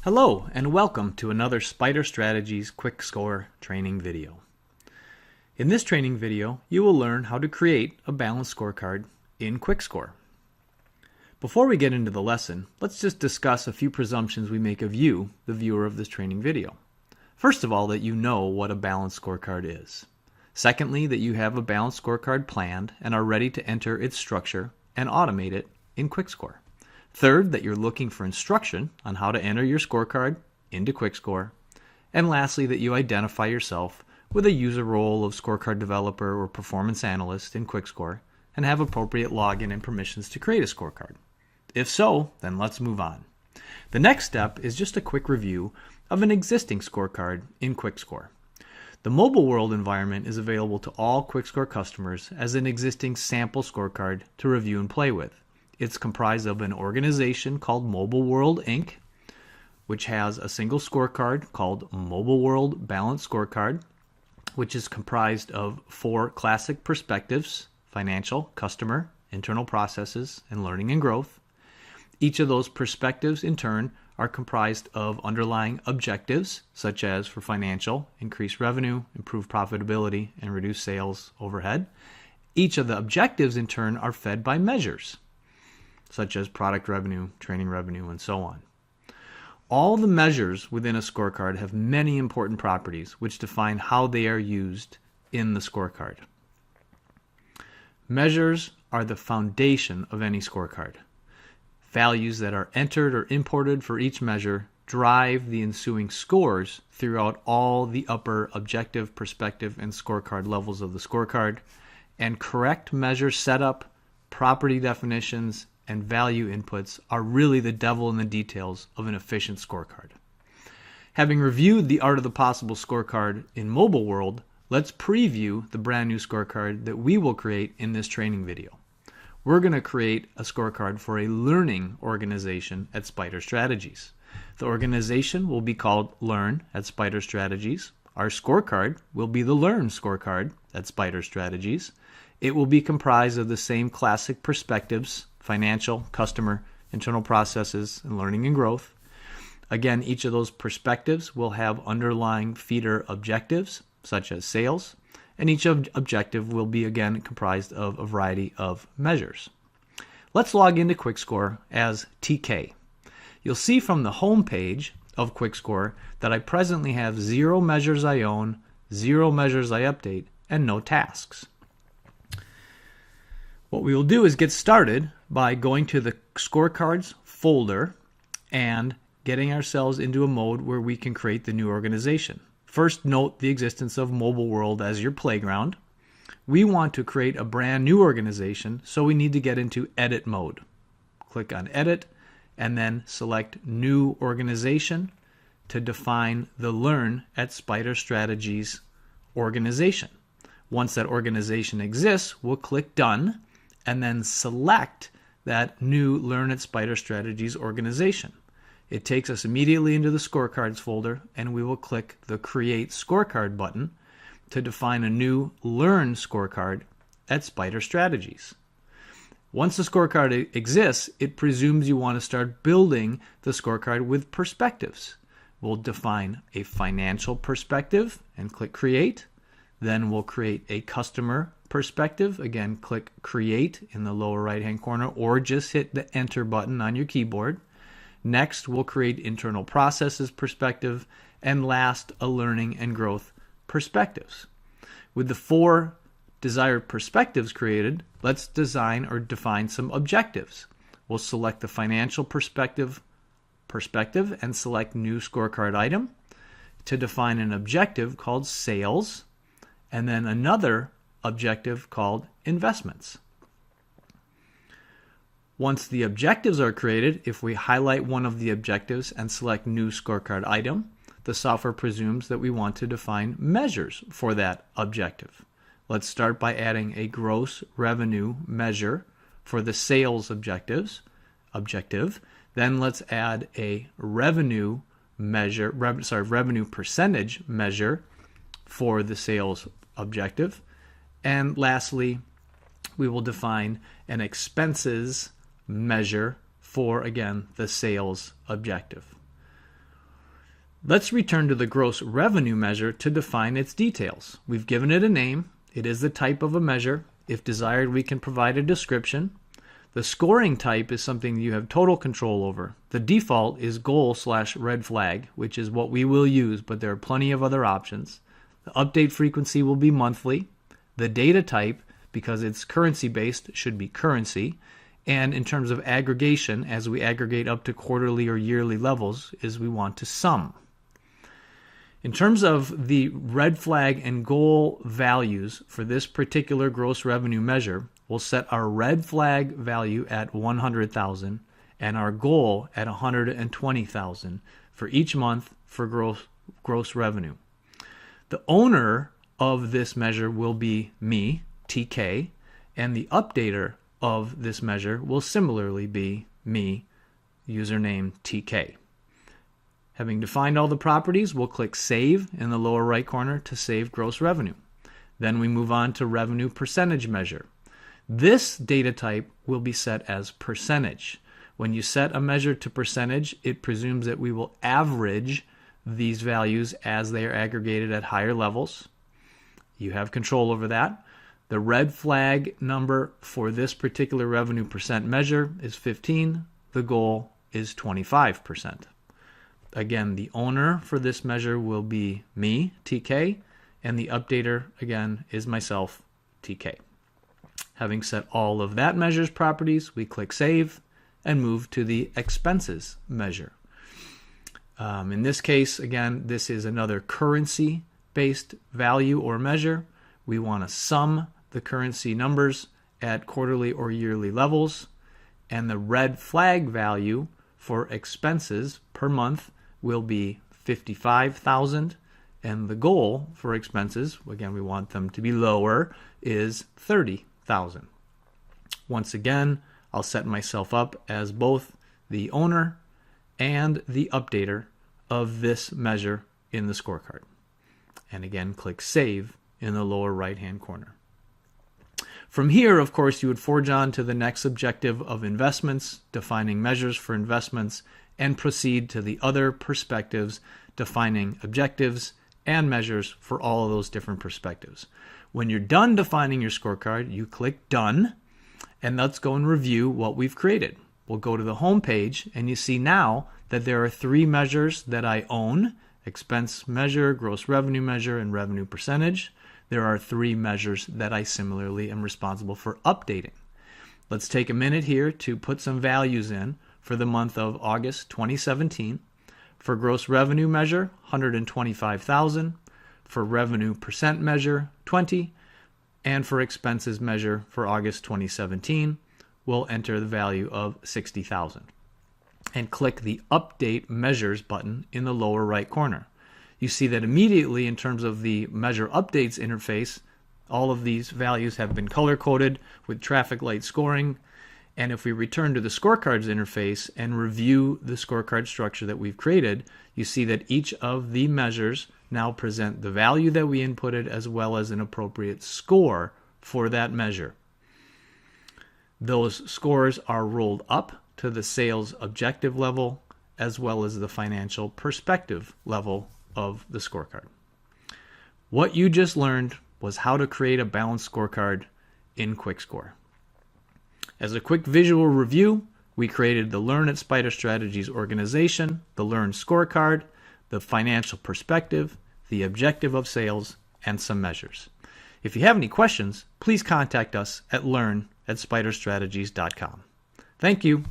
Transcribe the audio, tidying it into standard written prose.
Hello and welcome to another Spider Strategies QuickScore training video. In this training video, you will learn how to create a balanced scorecard in QuickScore. Before we get into the lesson, let's just discuss a few presumptions we make of you, the viewer of this training video. First of all, that you know what a balanced scorecard is. Secondly, that you have a balanced scorecard planned and are ready to enter its structure and automate it in QuickScore. Third, that you're looking for instruction on how to enter your scorecard into QuickScore. And lastly, that you identify yourself with a user role of scorecard developer or performance analyst in QuickScore and have appropriate login and permissions to create a scorecard. If so, then let's move on. The next step is just a quick review of an existing scorecard in QuickScore. The mobile world environment is available to all QuickScore customers as an existing sample scorecard to review and play with. It's comprised of an organization called Mobile World Inc., which has a single scorecard called Mobile World Balanced Scorecard, which is comprised of 4 classic perspectives: financial, customer, internal processes, and learning and growth. Each of those perspectives, in turn, are comprised of underlying objectives, such as for financial, increase revenue, improve profitability, and reduce sales overhead. Each of the objectives, in turn, are fed by measures, such as product revenue, training revenue, and so on. All the measures within a scorecard have many important properties which define how they are used in the scorecard. Measures are the foundation of any scorecard. Values that are entered or imported for each measure drive the ensuing scores throughout all the upper objective, perspective, and scorecard levels of the scorecard, and correct measure setup, property definitions, and value inputs are really the devil in the details of an efficient scorecard. Having reviewed the art of the possible scorecard in mobile world, let's preview the brand new scorecard that we will create in this training video. We're going to create a scorecard for a learning organization at Spider Strategies. The organization will be called Learn at Spider Strategies. Our scorecard will be the Learn scorecard at Spider Strategies. It will be comprised of the same classic perspectives: financial, customer, internal processes, and learning and growth. Again, each of those perspectives will have underlying feeder objectives, such as sales, and each objective will be, again, comprised of a variety of measures. Let's log into QuickScore as TK. You'll see from the home page of QuickScore that I presently have 0 measures I own, 0 measures I update, and no tasks. What we will do is get started by going to the scorecards folder and getting ourselves into a mode where we can create the new organization. First, note the existence of Mobile World as your playground. We want to create a brand new organization, so we need to get into edit mode. Click on edit and then select new organization to define the Learn at Spider Strategies organization. Once that organization exists, we'll click done and then select that new Learn at Spider Strategies organization. It takes us immediately into the scorecards folder, and we will click the Create Scorecard button to define a new Learn scorecard at Spider Strategies. Once the scorecard exists, it presumes you want to start building the scorecard with perspectives. We'll define a financial perspective and click Create. Then we'll create a customer perspective. Again, click Create in the lower right-hand corner, or just hit the Enter button on your keyboard. Next, we'll create internal processes perspective, and last, a learning and growth perspectives. With the 4 desired perspectives created, let's design or define some objectives. We'll select the financial perspective and select New Scorecard Item to define an objective called Sales, and then another objective called Investments. Once the objectives are created, if we highlight one of the objectives and select New Scorecard Item, the software presumes that we want to define measures for that objective. Let's start by adding a gross revenue measure for the sales objective. Then let's add a revenue percentage measure for the sales objective. And lastly, we will define an expenses measure for, again, the sales objective. Let's return to the gross revenue measure to define its details. We've given it a name. It is the type of a measure. If desired, we can provide a description. The scoring type is something you have total control over. The default is goal/red flag, which is what we will use, but there are plenty of other options. The update frequency will be monthly. The data type, because it's currency-based, should be currency. And in terms of aggregation, as we aggregate up to quarterly or yearly levels, is we want to sum. In terms of the red flag and goal values for this particular gross revenue measure, we'll set our red flag value at 100,000 and our goal at 120,000 for each month for gross revenue. The owner of this measure will be me, TK, and the updater of this measure will similarly be me, username TK. Having defined all the properties, we'll click Save in the lower right corner to save gross revenue. Then we move on to revenue percentage measure. This data type will be set as percentage. When you set a measure to percentage, it presumes that we will average these values as they are aggregated at higher levels. You have control over that. The red flag number for this particular revenue percent measure is 15. The goal is 25%. Again, the owner for this measure will be me, TK, and the updater, again, is myself, TK. Having set all of that measure's properties, we click Save and move to the expenses measure. In this case, again, this is another currency-based value or measure. We want to sum the currency numbers at quarterly or yearly levels, and the red flag value for expenses per month will be 55,000, and the goal for expenses, again, we want them to be lower, is 30,000. Once again, I'll set myself up as both the owner and the updater of this measure in the scorecard. And again, click Save in the lower right-hand corner. From here, of course, you would forge on to the next objective of investments, defining measures for investments, and proceed to the other perspectives, defining objectives and measures for all of those different perspectives. When you're done defining your scorecard, you click Done, and let's go and review what we've created. We'll go to the home page, and you see now that there are 3 measures that I own: expense measure, gross revenue measure, and revenue percentage. There are 3 measures that I similarly am responsible for updating. Let's take a minute here to put some values in for the month of August 2017. For gross revenue measure, 125,000. For revenue percent measure, 20. And for expenses measure for August 2017, we'll enter the value of 60,000. And click the Update Measures button in the lower right corner. You see that immediately in terms of the Measure Updates interface, all of these values have been color-coded with traffic light scoring. And if we return to the scorecards interface and review the scorecard structure that we've created, you see that each of the measures now present the value that we inputted as well as an appropriate score for that measure. Those scores are rolled up to the sales objective level as well as the financial perspective level of the scorecard. What you just learned was how to create a balanced scorecard in QuickScore. As a quick visual review, we created the Learn at Spider Strategies organization, the Learn scorecard, the financial perspective, the objective of sales, and some measures. If you have any questions, please contact us at learn@spiderstrategies.com. Thank you.